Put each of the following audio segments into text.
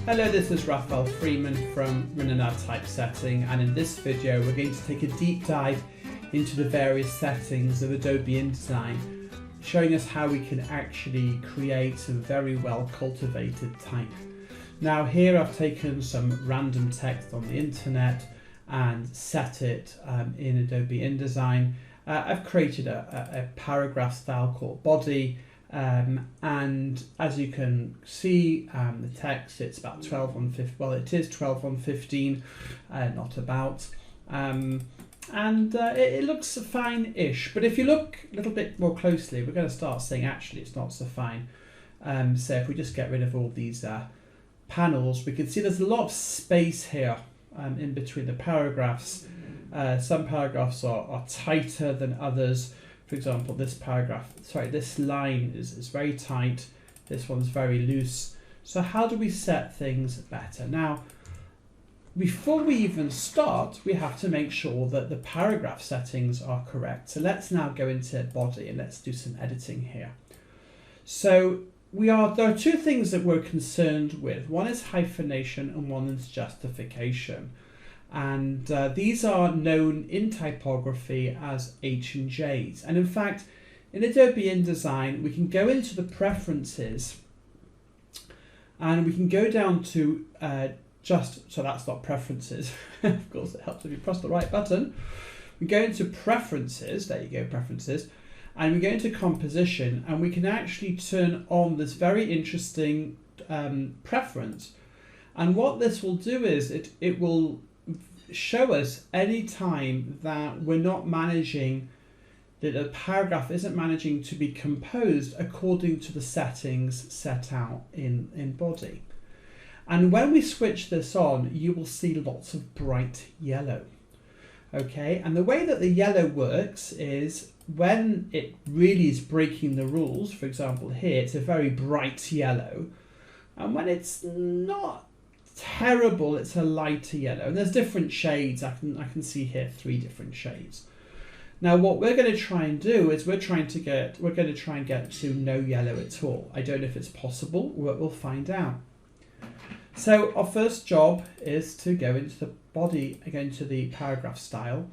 Hello, this is Raphael Freeman from Running Typesetting, and in this video we're going to take a deep dive into the various settings of Adobe InDesign, showing us how we can actually create a very well cultivated type. Now here I've taken some random text on the internet and set it in Adobe InDesign. I've created a paragraph style called body. And as you can see, the text, it's about 12 on 15, well it is 12 on 15, not about, it looks fine-ish, but if you look a little bit more closely, we're going to start saying actually it's not so fine. So if we just get rid of all these panels, we can see there's a lot of space here in between the paragraphs. Some paragraphs are tighter than others. For example, this line is very tight, this one's very loose. So how do we set things better? Now, before we even start, we have to make sure that the paragraph settings are correct. So let's now go into body and let's do some editing here. So there are two things that we're concerned with. One is hyphenation and one is justification. And these are known in typography as H and J's. And in fact, in Adobe InDesign, we can go into the preferences and we can go down to so that's not preferences. Of course, it helps if you press the right button. We go into preferences, there you go, preferences, and we go into composition and we can actually turn on this very interesting preference. And what this will do is it will show us any time that we're not managing, that a paragraph isn't managing to be composed according to the settings set out in body. And when we switch this on, you will see lots of bright yellow. Okay, and the way that the yellow works is when it really is breaking the rules. For example, here it's a very bright yellow, and when it's not terrible, it's a lighter yellow, and there's different shades. I can see here 3 different shades. Now what we're going to try and do is we're going to try and get to no yellow at all. I don't know if it's possible, we'll find out. So our first job is to go into the body, again to the paragraph style,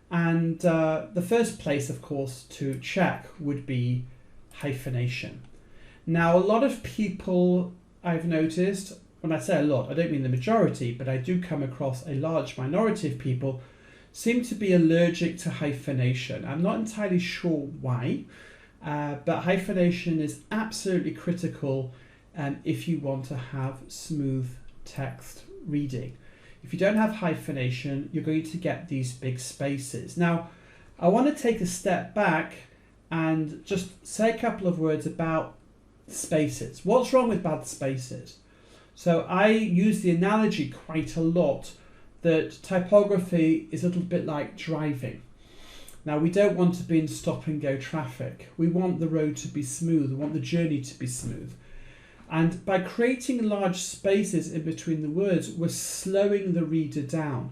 and the first place of course to check would be hyphenation. Now a lot of people, I've noticed, when I say a lot, I don't mean the majority, but I do come across a large minority of people seem to be allergic to hyphenation. I'm not entirely sure why, but hyphenation is absolutely critical if you want to have smooth text reading. If you don't have hyphenation, you're going to get these big spaces. Now, I want to take a step back and just say a couple of words about spaces. What's wrong with bad spaces? So I use the analogy quite a lot that typography is a little bit like driving. Now we don't want to be in stop and go traffic. We want the road to be smooth. We want the journey to be smooth. And by creating large spaces in between the words, we're slowing the reader down.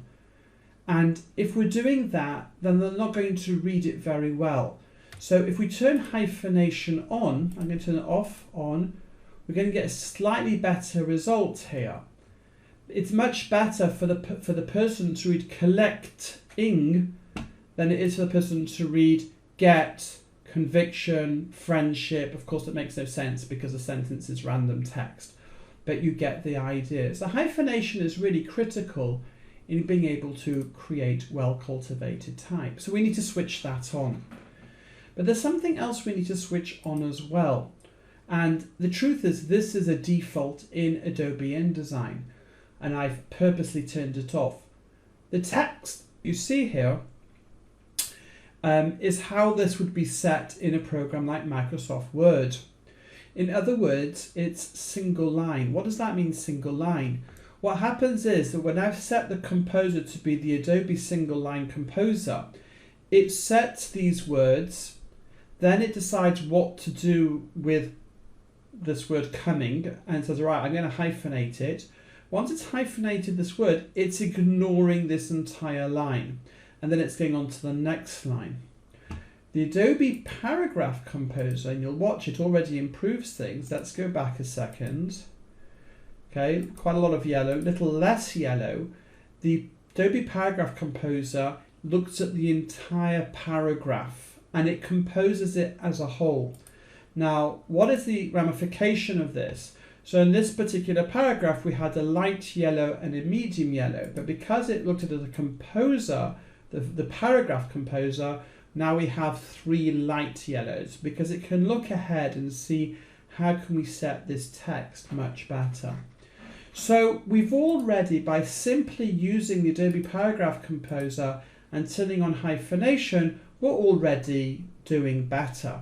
And if we're doing that, then they're not going to read it very well. So if we turn hyphenation on, I'm going to turn it off, on, we're going to get a slightly better result here. It's much better for the person to read collecting than it is for the person to read get, conviction, friendship. Of course, it makes no sense because the sentence is random text, but you get the idea. So hyphenation is really critical in being able to create well-cultivated type. So we need to switch that on. But there's something else we need to switch on as well. And the truth is this is a default in Adobe InDesign, and I've purposely turned it off. The text you see here is how this would be set in a program like Microsoft Word. In other words, it's single line. What does that mean, single line? What happens is that when I've set the composer to be the Adobe single line composer, it sets these words, then it decides what to do with this word coming and says, right, I'm going to hyphenate it. Once it's hyphenated this word, it's ignoring this entire line, and then it's going on to the next line. The Adobe Paragraph Composer, and you'll watch it already improves things. Let's go back a second. okay, quite a lot of yellow. Little less yellow, the Adobe Paragraph Composer looks at the entire paragraph and it composes it as a whole. Now, what is the ramification of this? So in this particular paragraph, we had a light yellow and a medium yellow, but because it looked at it as a composer, the paragraph composer, now we have 3 light yellows because it can look ahead and see how can we set this text much better. So we've already, by simply using the Adobe Paragraph Composer and turning on hyphenation, we're already doing better.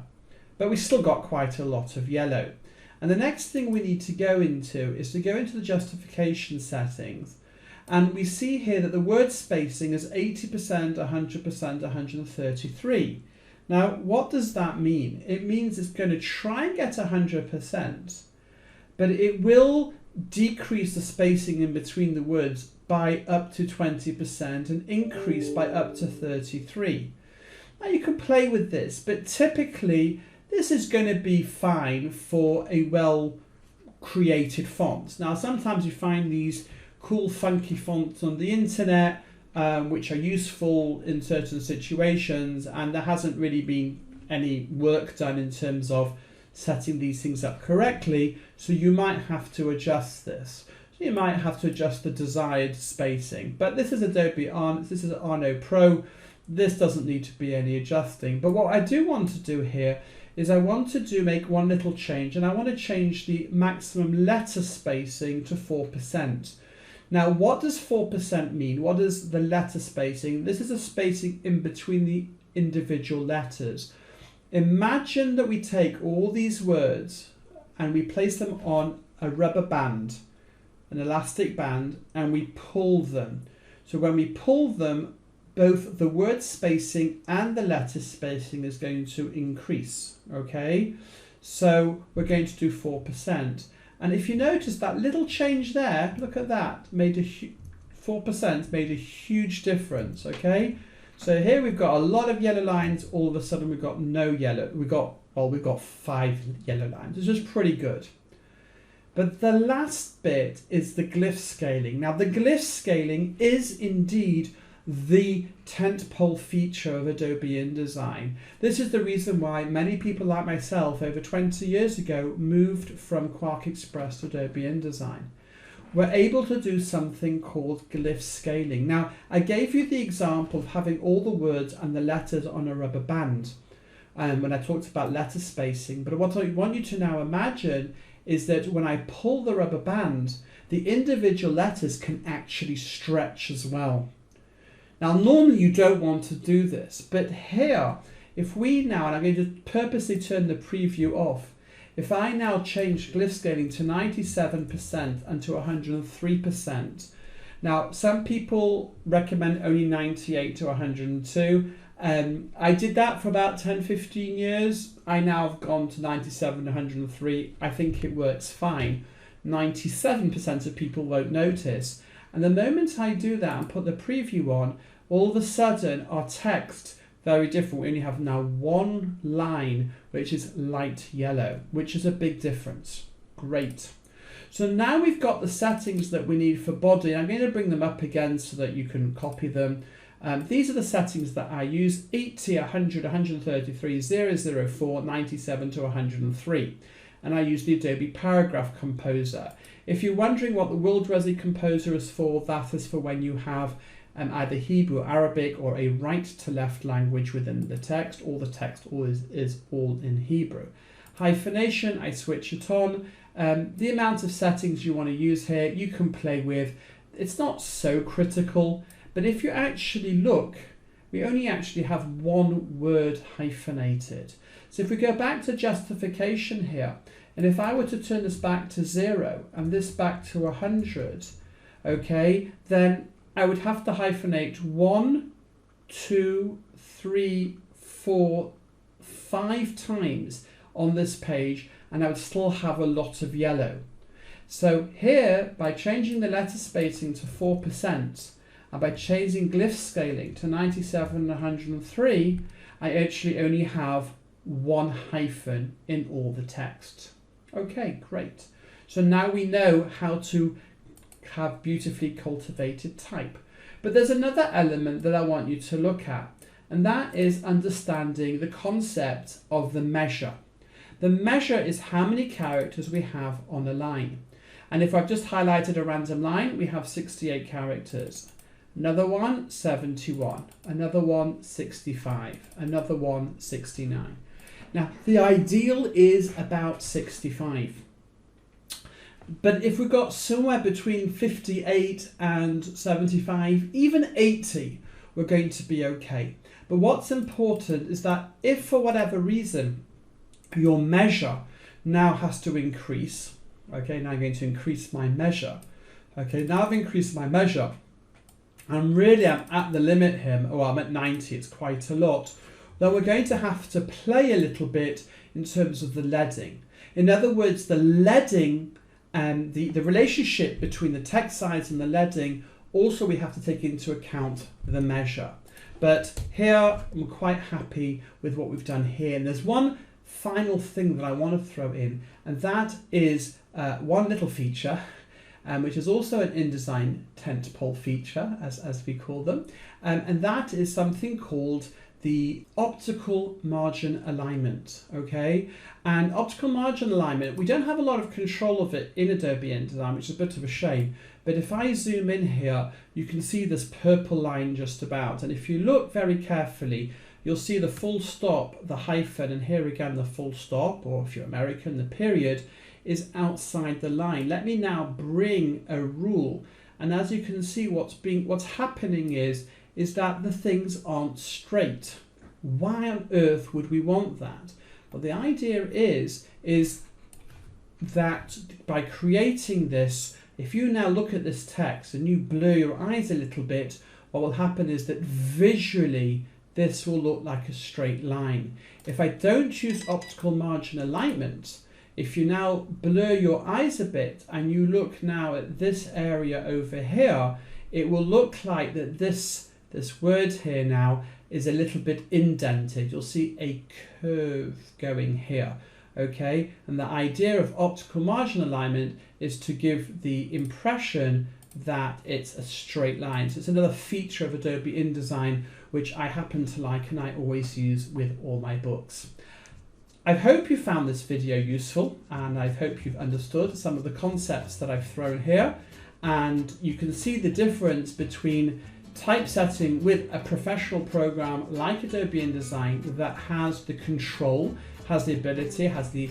But we still got quite a lot of yellow. And the next thing we need to go into is to go into the justification settings. And we see here that the word spacing is 80%, 100%, 133. Now, what does that mean? It means it's going to try and get 100%, but it will decrease the spacing in between the words by up to 20% and increase by up to 33. Now, you can play with this, but typically this is going to be fine for a well-created font. Now, sometimes you find these cool, funky fonts on the internet, which are useful in certain situations, and there hasn't really been any work done in terms of setting these things up correctly, so you might have to adjust this. So you might have to adjust the desired spacing. But this is Adobe Arno, this is Arno Pro. This doesn't need to be any adjusting. But what I do want to do here is I want to make one little change, and I want to change the maximum letter spacing to 4%. Now, what does 4% mean? What is the letter spacing? This is a spacing in between the individual letters. Imagine that we take all these words and we place them on a rubber band, an elastic band, and we pull them. So when we pull them, both the word spacing and the letter spacing is going to increase, okay? So we're going to do 4%. And if you notice that little change there, look at that, 4% made a huge difference, okay? So here we've got a lot of yellow lines, all of a sudden we've got no yellow, we've got 5 yellow lines, which is pretty good. But the last bit is the glyph scaling. Now the glyph scaling is indeed the tentpole feature of Adobe InDesign. This is the reason why many people like myself over 20 years ago moved from QuarkXPress to Adobe InDesign. We're able to do something called glyph scaling. Now, I gave you the example of having all the words and the letters on a rubber band when I talked about letter spacing, but what I want you to now imagine is that when I pull the rubber band, the individual letters can actually stretch as well. Now, normally you don't want to do this, but here, if we now, and I'm going to purposely turn the preview off, if I now change glyph scaling to 97% and to 103%, now some people recommend only 98 to 102. I did that for about 10-15 years. I now have gone to 97 to 103. I think it works fine. 97% of people won't notice. And the moment I do that and put the preview on, all of a sudden our text, very different. We only have now one line, which is light yellow, which is a big difference. Great. So now we've got the settings that we need for body. I'm going to bring them up again so that you can copy them. These are the settings that I use: 80, 100, 133, 004, 97 to 103. And I use the Adobe Paragraph Composer. If you're wondering what the World Resi Composer is for, that is for when you have either Hebrew, Arabic, or a right to left language within the text, or the text always is all in Hebrew. Hyphenation, I switch it on. The amount of settings you want to use here, you can play with. It's not so critical, but if you actually look, we only actually have one word hyphenated. So if we go back to justification here, and if I were to turn this back to 0 and this back to 100, okay, then I would have to hyphenate 1, 2, 3, 4, 5 times on this page, and I would still have a lot of yellow. So here, by changing the letter spacing to 4%, and by changing glyph scaling to 97 and 103, I actually only have one hyphen in all the text. Okay, great. So now we know how to have beautifully cultivated type. But there's another element that I want you to look at, and that is understanding the concept of the measure. The measure is how many characters we have on a line. And if I've just highlighted a random line, we have 68 characters. Another one, 71. Another one, 65. Another one, 69. Now, the ideal is about 65. But if we've got somewhere between 58 and 75, even 80, we're going to be okay. But what's important is that if for whatever reason your measure now has to increase, okay, now I'm going to increase my measure. Okay, now I've increased my measure. I'm at the limit here. Oh, I'm at 90, it's quite a lot. Then we're going to have to play a little bit in terms of the leading. In other words, the leading and the relationship between the text size and the leading, also we have to take into account the measure. But here I'm quite happy with what we've done here. And there's one final thing that I want to throw in, and that is one little feature, which is also an InDesign tentpole feature, as we call them, and that is something called the optical margin alignment, okay? And optical margin alignment, we don't have a lot of control of it in Adobe InDesign, which is a bit of a shame. But if I zoom in here, you can see this purple line just about. And if you look very carefully, you'll see the full stop, the hyphen, and here again the full stop, or if you're American, the period, is outside the line. Let me now bring a rule. And as you can see, what's happening is that the things aren't straight. Why on earth would we want that? Well, the idea is that by creating this, if you now look at this text and you blur your eyes a little bit, what will happen is that visually this will look like a straight line. If I don't use optical margin alignment, if you now blur your eyes a bit and you look now at this area over here, it will look like that this word here now is a little bit indented. You'll see a curve going here, okay? And the idea of optical margin alignment is to give the impression that it's a straight line. So it's another feature of Adobe InDesign, which I happen to like and I always use with all my books. I hope you found this video useful, and I hope you've understood some of the concepts that I've thrown here, and you can see the difference between typesetting with a professional program like Adobe InDesign that has the control, has the ability, has the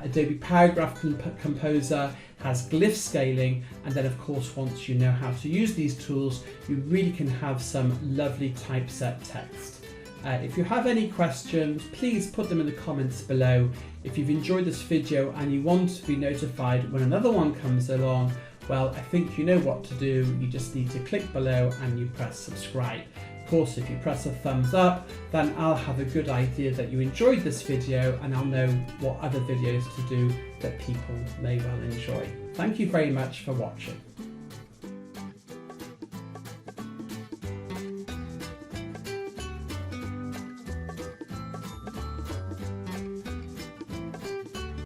Adobe Paragraph Composer, has glyph scaling, and then of course once you know how to use these tools, you really can have some lovely typeset text. If you have any questions, please put them in the comments below. If you've enjoyed this video and you want to be notified when another one comes along, well, I think you know what to do. You just need to click below and you press subscribe. Of course, if you press a thumbs up, then I'll have a good idea that you enjoyed this video and I'll know what other videos to do that people may well enjoy. Thank you very much for watching.